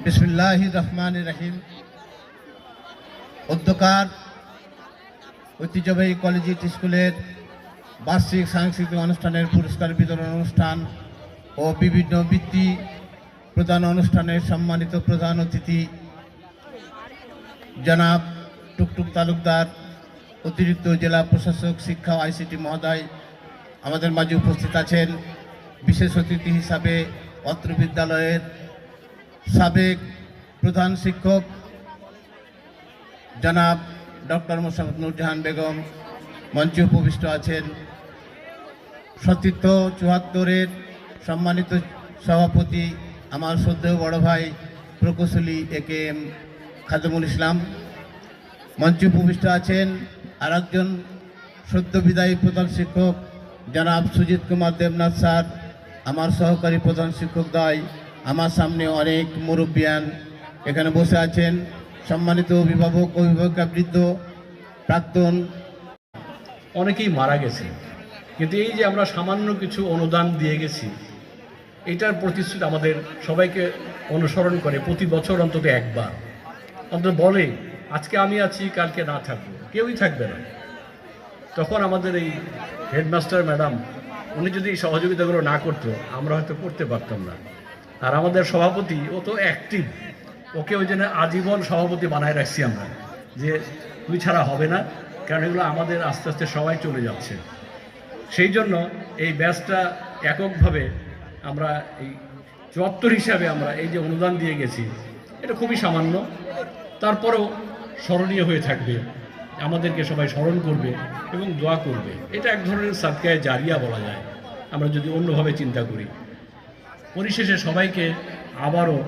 বিসমিল্লাহির রহমানির রহিম। অধ্যকার ঐতিহ্যবাহী কলেজিয়েট স্কুলের বার্ষিক সাংস্কৃতিক অনুষ্ঠানের পুরস্কার বিতরণ অনুষ্ঠান ও বিভিন্ন বৃত্তি প্রদান অনুষ্ঠানের সম্মানিত প্রধান অতিথি জনাব টুকটুক তালুকদার, অতিরিক্ত জেলা প্রশাসক শিক্ষা ও আইসিটি মহোদয় আমাদের মাঝে উপস্থিত আছেন। বিশেষ অতিথি হিসাবে অত্র বিদ্যালয়ের সাবেক প্রধান শিক্ষক জনাব ডক্টর মোসাম্মদ নূরজাহান বেগম মঞ্চে উপবিষ্ট আছেন। সতীর্থ ৭৪-এর সম্মানিত সভাপতি আমার শ্রদ্ধেয় বড় ভাই প্রকৌশলী AKM খাদেমুল ইসলাম মঞ্চে উপবিষ্ট আছেন। আর একজন সদ্য বিদায়ী প্রধান শিক্ষক জনাব সুজিত কুমার দেবনাথ স্যার, আমার সহকারী প্রধান শিক্ষকদ্বয়, আমার সামনে অনেক মুরব্বিয়ান এখানে বসে আছেন। সম্মানিত অভিভাবক, অভিভাবকবৃন্দ, প্রাক্তন অনেকেই মারা গেছে, কিন্তু এই যে আমরা সামান্য কিছু অনুদান দিয়ে গেছি, এটার প্রতিশ্রুতি আমাদের সবাইকে অনুসরণ করে প্রতি বছর অন্তত একবার অন্তত বলে আজকে আমি আছি, কালকে না থাকবো, কেউই থাকবে না। তখন আমাদের এই হেডমাস্টার ম্যাডাম উনি যদি এই সহযোগিতাগুলো না করতো আমরা হয়তো করতে পারতাম না। আর আমাদের সভাপতি ও তো অ্যাক্টিভ, ওকে ওই জন্য আজীবন সভাপতি বানায় রাখছি আমরা, যে তুই ছাড়া হবে না, কারণ এগুলো আমাদের আস্তে আস্তে সবাই চলে যাচ্ছে। সেই জন্য এই ব্যাচটা এককভাবে আমরা এই ৭৪ হিসাবে আমরা এই যে অনুদান দিয়ে গেছি, এটা খুবই সামান্য, তারপরেও স্মরণীয় হয়ে থাকবে, আমাদেরকে সবাই স্মরণ করবে এবং দোয়া করবে। এটা এক ধরনের সাদকায়ে জারিয়া বলা যায় আমরা যদি অন্যভাবে চিন্তা করি। পরিশেষে সবাইকে আবারও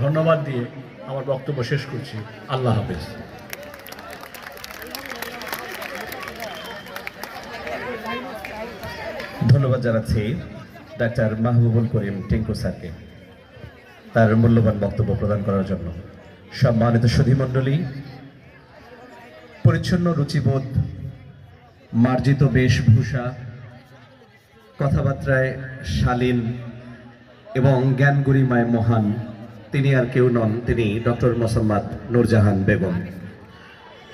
ধন্যবাদ দিয়ে আমার বক্তব্য শেষ করছি। আল্লাহ হাফেজ। ধন্যবাদ জানাচ্ছি ডাক্তার মাহবুবুল করিম টিঙ্কু স্যারকে তার মূল্যবান বক্তব্য প্রদান করার জন্য। সম্মানিত সুধীমণ্ডলী, পরিচ্ছন্ন রুচিবোধ, মার্জিত বেশভূষা, কথাবার্তায় শালীন এবং জ্ঞান গরিমায় মহান, তিনি আর কেউ নন, তিনি ডক্টর মোসাম্মদ নূরজাহান বেগম।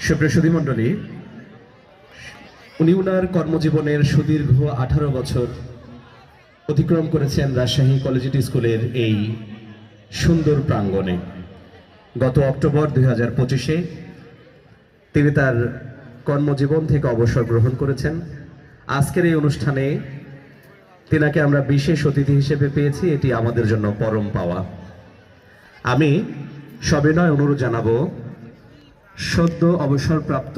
সুপ্রিয় সুধীমণ্ডলী, উনি উনার কর্মজীবনের সুদীর্ঘ 18 বছর অতিক্রম করেছেন রাজশাহী কলেজিয়েট স্কুলের এই সুন্দর প্রাঙ্গণে। গত অক্টোবর 2025-এ তিনি তার কর্মজীবন থেকে অবসর গ্রহণ করেছেন। আজকের এই অনুষ্ঠানে তিনাকে আমরা বিশেষ অতিথি হিসেবে পেয়েছি, এটি আমাদের জন্য পরম পাওয়া। আমি সবিনয় অনুরোধ জানাবো সদ্য অবসরপ্রাপ্ত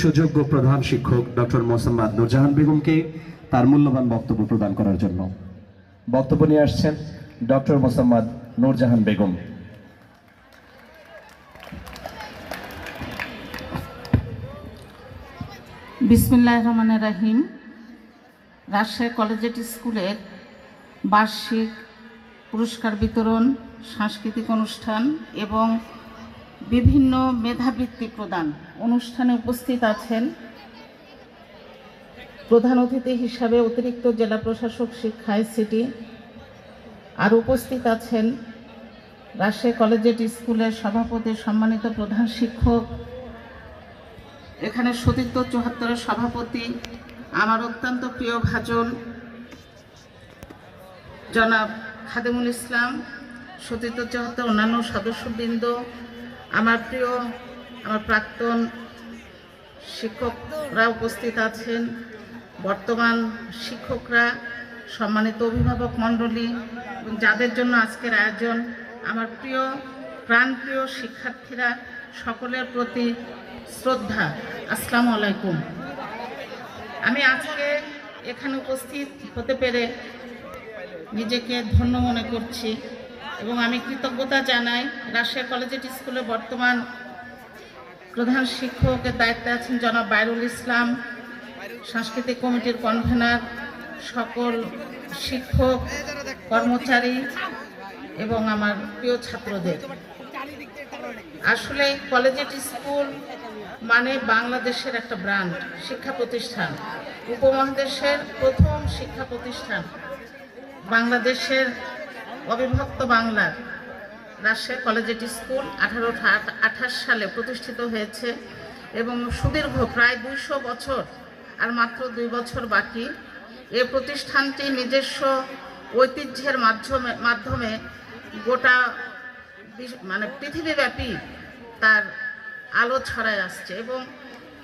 সুযোগ্য প্রধান শিক্ষক ডক্টর মোসাম্মদ নূরজাহান বেগমকে তার মূল্যবান বক্তব্য প্রদান করার জন্য। বক্তব্য নিয়ে আসছেন ডক্টর মোসাম্মদ নূরজাহান বেগম। বিসমিল্লাহির রহমানির রহিম। রাজশাহী কলেজিয়েট স্কুলের বার্ষিক পুরস্কার বিতরণ, সাংস্কৃতিক অনুষ্ঠান এবং বিভিন্ন মেধাবৃত্তি প্রদান অনুষ্ঠানে উপস্থিত আছেন প্রধান অতিথি হিসাবে অতিরিক্ত জেলা প্রশাসক শিক্ষা আইসিটি। আর উপস্থিত আছেন রাজশাহী কলেজিয়েট স্কুলের সভাপতি, সম্মানিত প্রধান শিক্ষক, এখানে সতীর্থ ৭৪-এর সভাপতি আমার অত্যন্ত প্রিয় ভাজন জনাব খাদেমুল ইসলাম, সতীর্থ ৭৪ অন্যান্য সদস্যবৃন্দ, আমার প্রাক্তন শিক্ষকরা উপস্থিত আছেন, বর্তমান শিক্ষকরা, সম্মানিত অভিভাবক মণ্ডলী এবং যাদের জন্য আজকের আয়োজন, আমার প্রাণপ্রিয় শিক্ষার্থীরা, সকলের প্রতি শ্রদ্ধা, আসসালামু আলাইকুম। আমি আজকে এখানে উপস্থিত হতে পেরে নিজেকে ধন্য মনে করছি এবং আমি কৃতজ্ঞতা জানাই রাজশাহী কলেজিয়েট স্কুলের বর্তমান প্রধান শিক্ষকের দায়িত্বে আছেন জনাব বাইরুল ইসলাম, সাংস্কৃতিক কমিটির কনভেনার, সকল শিক্ষক, কর্মচারী এবং আমার প্রিয় ছাত্রদের। আসলে কলেজিয়েট স্কুল মানে বাংলাদেশের একটা ব্র্যান্ড শিক্ষা প্রতিষ্ঠান, উপমহাদেশের প্রথম শিক্ষা প্রতিষ্ঠান, বাংলাদেশের অবিভক্ত বাংলার রাজশাহী কলেজিয়েট স্কুল 1828 সালে প্রতিষ্ঠিত হয়েছে এবং সুদীর্ঘ প্রায় 200 বছর আর মাত্র 2 বছর বাকি। এই প্রতিষ্ঠানটি নিজস্ব ঐতিহ্যের মাধ্যমে গোটা মানে পৃথিবীব্যাপী তার আলো ছড়ায় আসছে এবং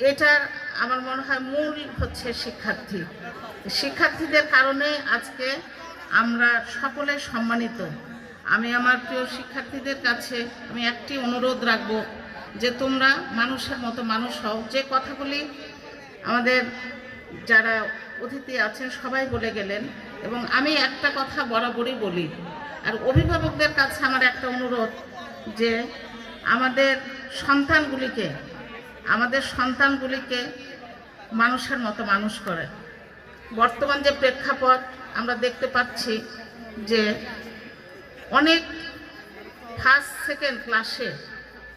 এটার আমার মনে হয় মূল হচ্ছে শিক্ষার্থীদের কারণে আজকে আমরা সকলে সম্মানিত। আমি আমার প্রিয় শিক্ষার্থীদের কাছে আমি একটি অনুরোধ রাখব যে তোমরা মানুষের মতো মানুষ হও। যে কথাগুলি আমাদের যারা অতিথি আছেন সবাই বলে গেলেন এবং আমি একটা কথা বরাবরই বলি, আর অভিভাবকদের কাছে আমার একটা অনুরোধ যে আমাদের সন্তানগুলিকে মানুষের মতো মানুষ করে। বর্তমান যে প্রেক্ষাপট আমরা দেখতে পাচ্ছি যে অনেক ফার্স্ট সেকেন্ড ক্লাসে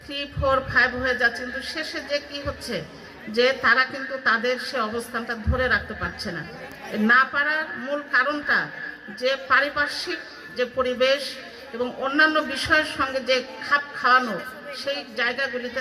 3, 4, 5 হয়ে যাচ্ছে, কিন্তু শেষে যে কি হচ্ছে যে তারা কিন্তু তাদের সে অবস্থানটা ধরে রাখতে পারছে না। না পারার মূল কারণটা যে পারিপার্শ্বিক যে পরিবেশ এবং অন্যান্য বিষয়ের সঙ্গে যে খাপ খাওয়ানো সেই জায়গাগুলিতে